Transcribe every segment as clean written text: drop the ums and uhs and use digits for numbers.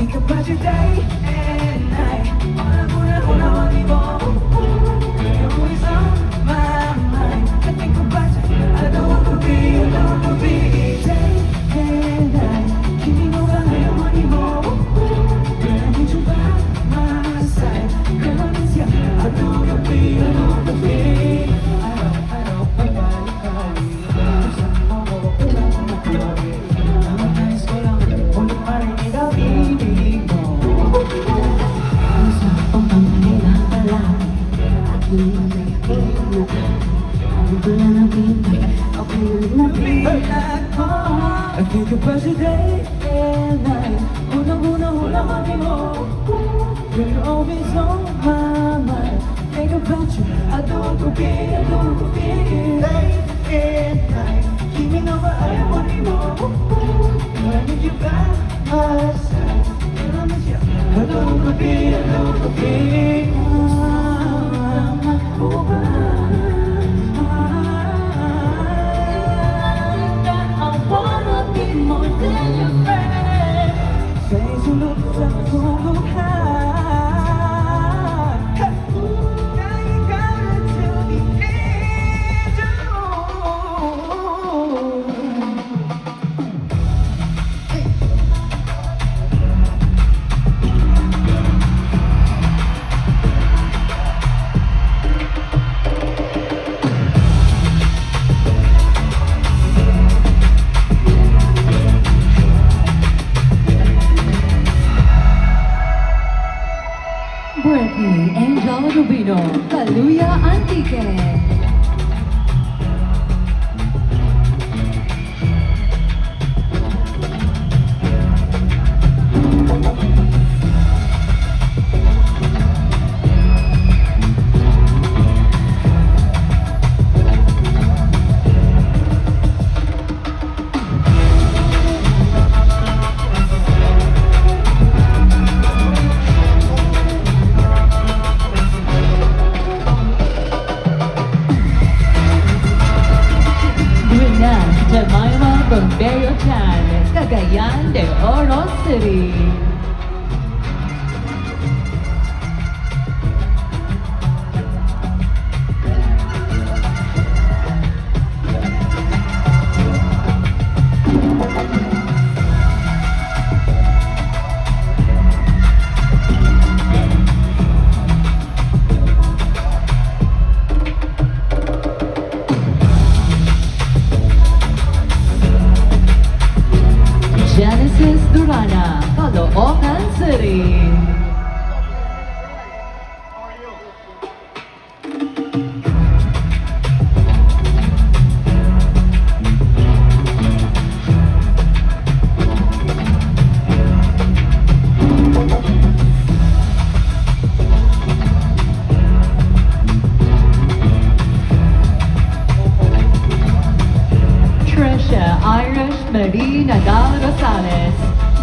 Think about your day and night. All I want is more. You're always on my mind. I think about you. I don't want to be day and night. Keeping on I want you more. Girl, I need you by my side. Girl, I miss you. I don't want to be. I know, bye-bye. I think about your day and night. Hula money more. You're always on my mind. Think about you. I don't go big. Day and night. Keep me over. I want you more. I need you by my side. And I miss you. I don't go big. Britney Angel Rubino, Kaluya Antique. Jemima from Berriotan, Cagayan de Oro City. Genesis Durana, Caloocan City. Trisha Irish Marie Nadal Rosales,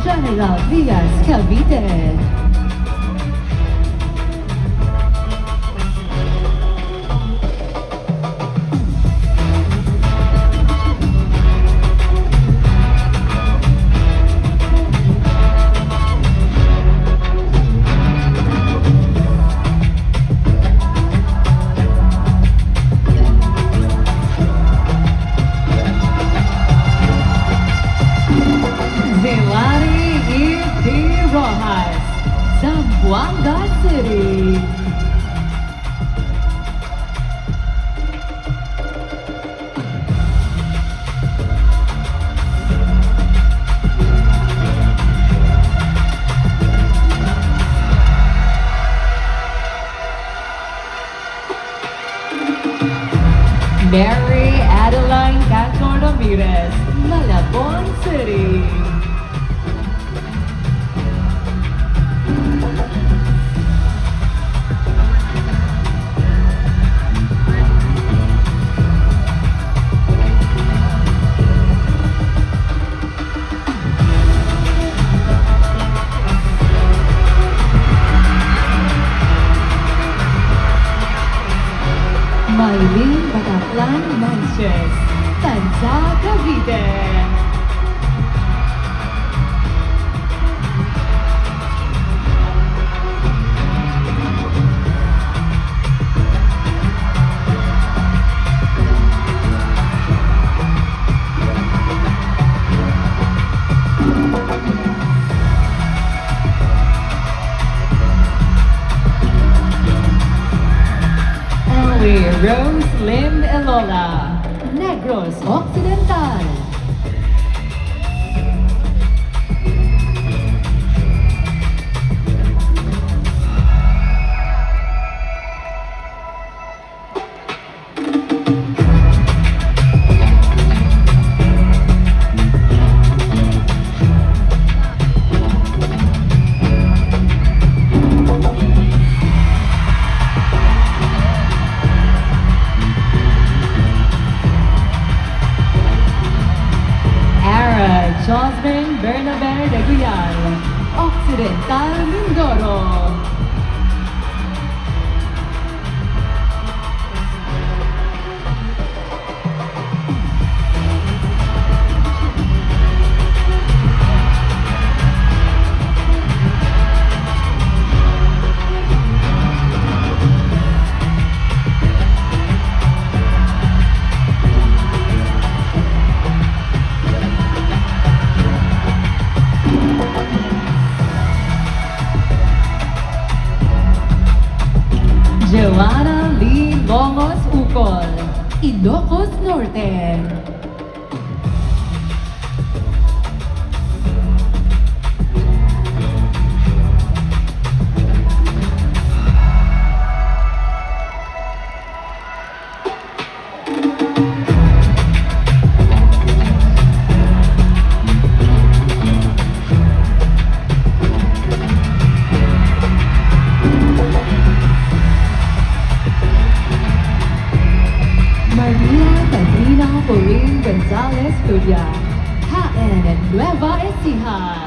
General Diaz Cavite. Zilari E.P. Rojas, Zamboanga City. Mary Adeline Castro Ramirez, Malabon City. San Manches, Tanza, Cavite. Ellie Rose Lim Elola, Negros Occidental. Ara Josmin Bernabe de Guyal, Occidental Mindoro. Joanna Lee Longos Ucol, Ilocos Norte. Maria Katrina Corinne Gonzalez Curia, HN Nueva Ecija.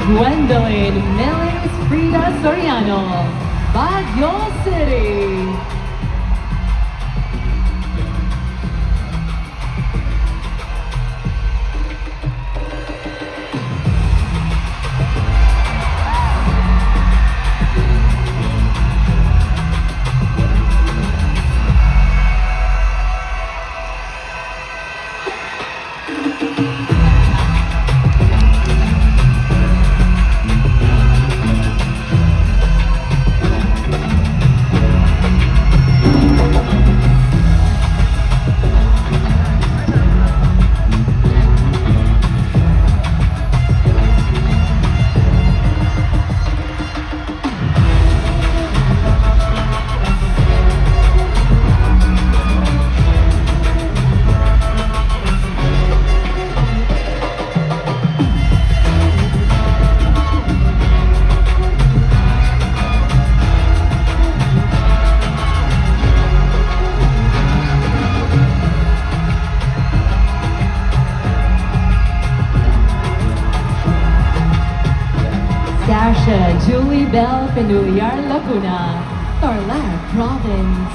Gwendolyn Melis Frida Soriano, Baguio City. Sasha Julie Bell Penuyar Laguna, Tarlac Province.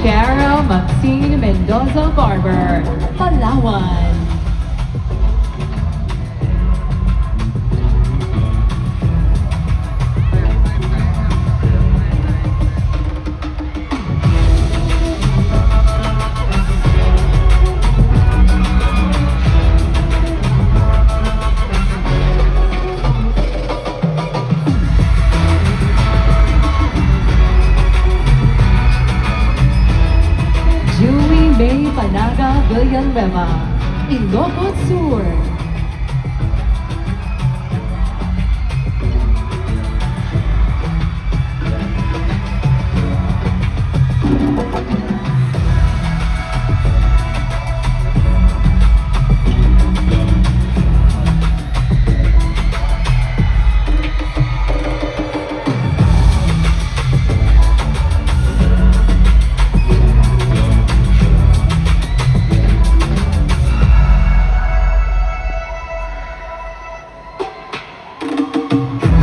Cara Maxine Mendoza Barber, Palawan. Nueva, Ilocos Sur.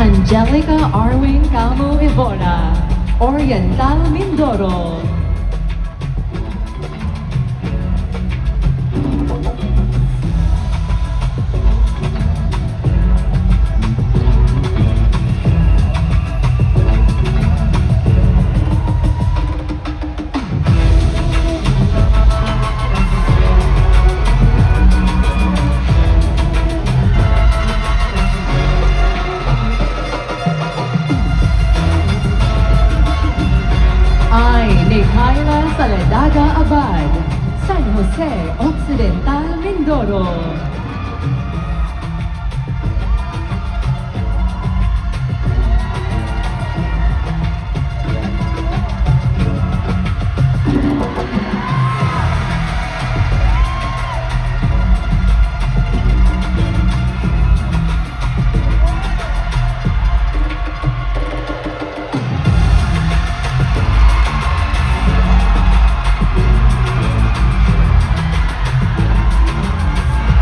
Angelica Arwin Camo Evora, Oriental Mindoro. Ay ni Kyla Saladaga Abad, San Jose Occidental, Mindoro.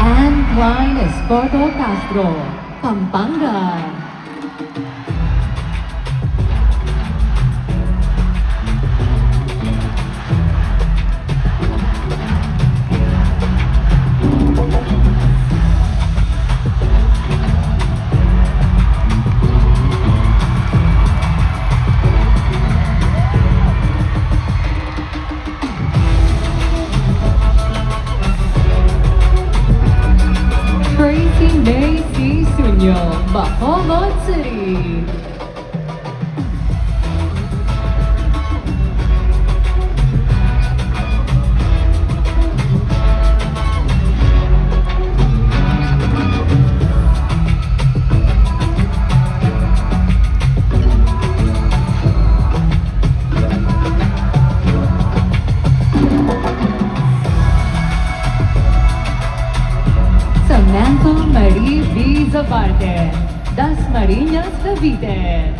Anne Klein Escorto Castro, Pampanga. Tracy May C. Sunyo, Bacolod City. Samantha Marie V. Zabarte, Das Marinas, Cavite.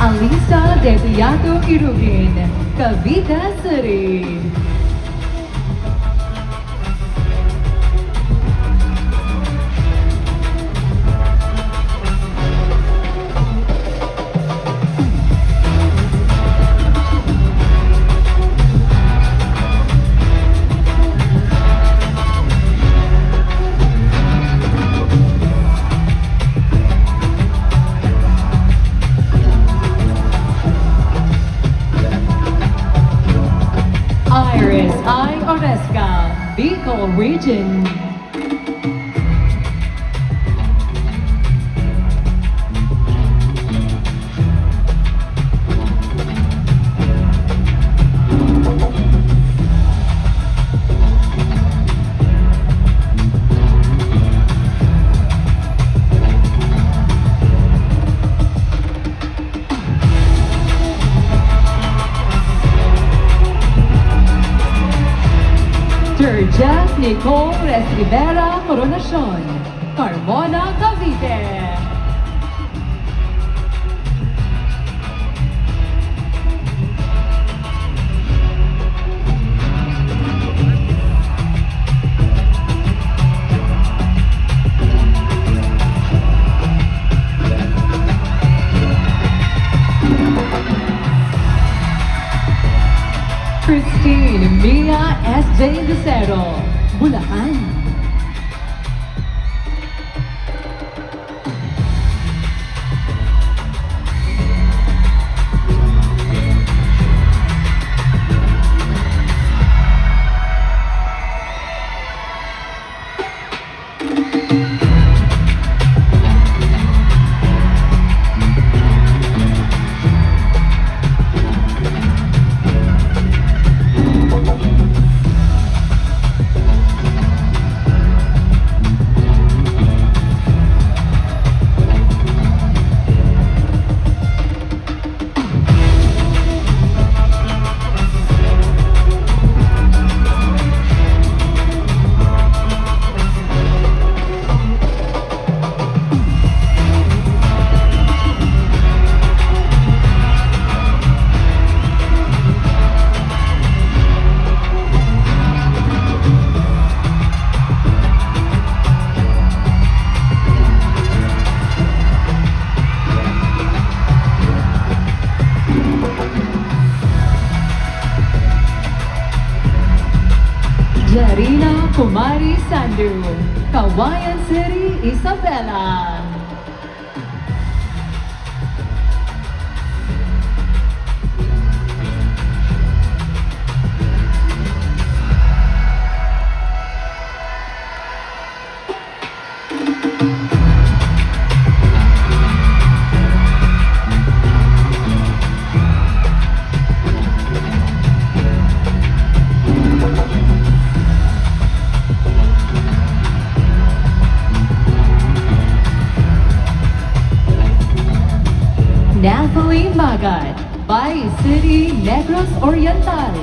Alisa De Beato Irugin, Cavite City. Iris I. Oresca, Bicol Region. Terja Nicole Rivera Coronacion, Carmona, Cavite. Christine Mia S. Jay Lucero, Bulacan. Jarina Kumari Sandu, Kawayan City, Isabela. Nathalie Magat, Bay City, Negros Oriental.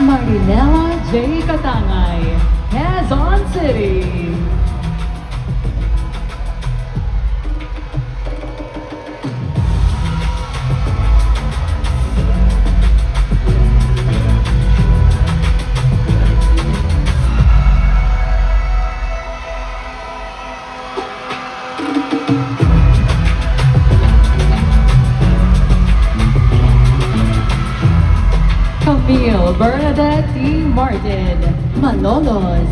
Marinela J. Katangay, Quezon City. Camille Bernadette D. Martin, Malolos.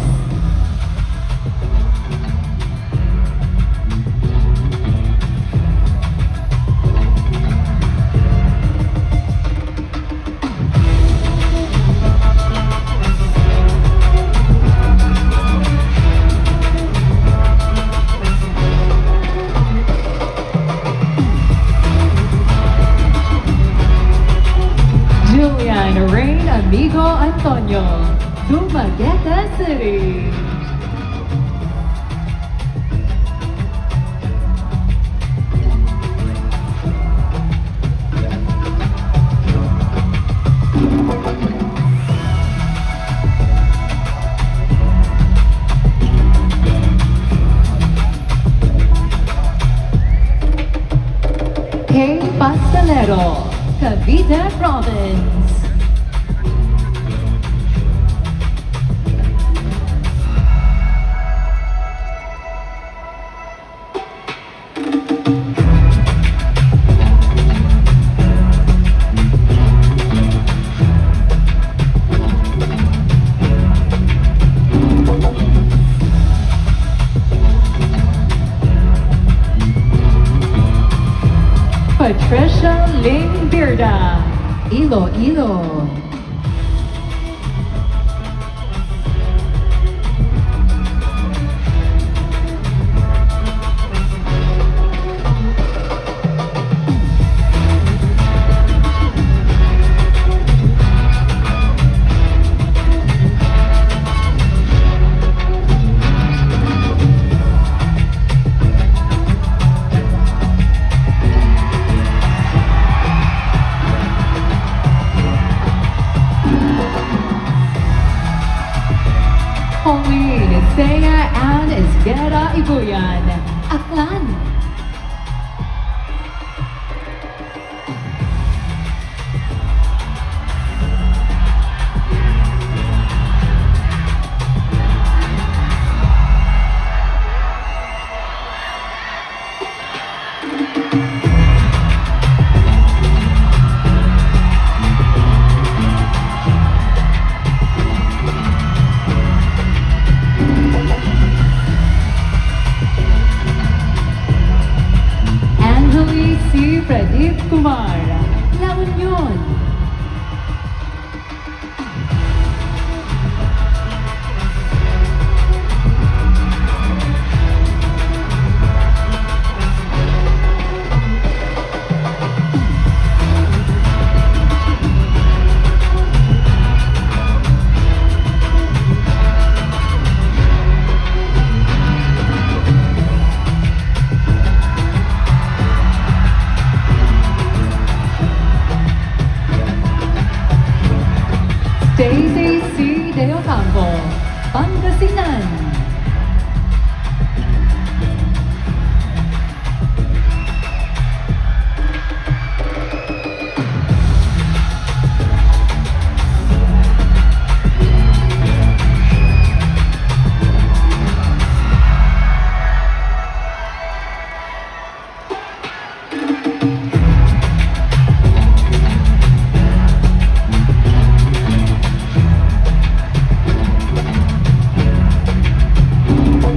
Julian Rain Amigo Antonio, Dumaguete City. Kay Pastelero, Cavite Province. Patricia Ling Birda, Iloilo. Queen, singer and Esguerra Ibuyan, Aklan. Angeli C. Pradeep Kumar, La Union. Stacy C. De Ocampo, Pangasinan.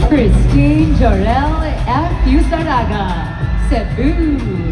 Christine Jorel F. Yusaraga, Cebu.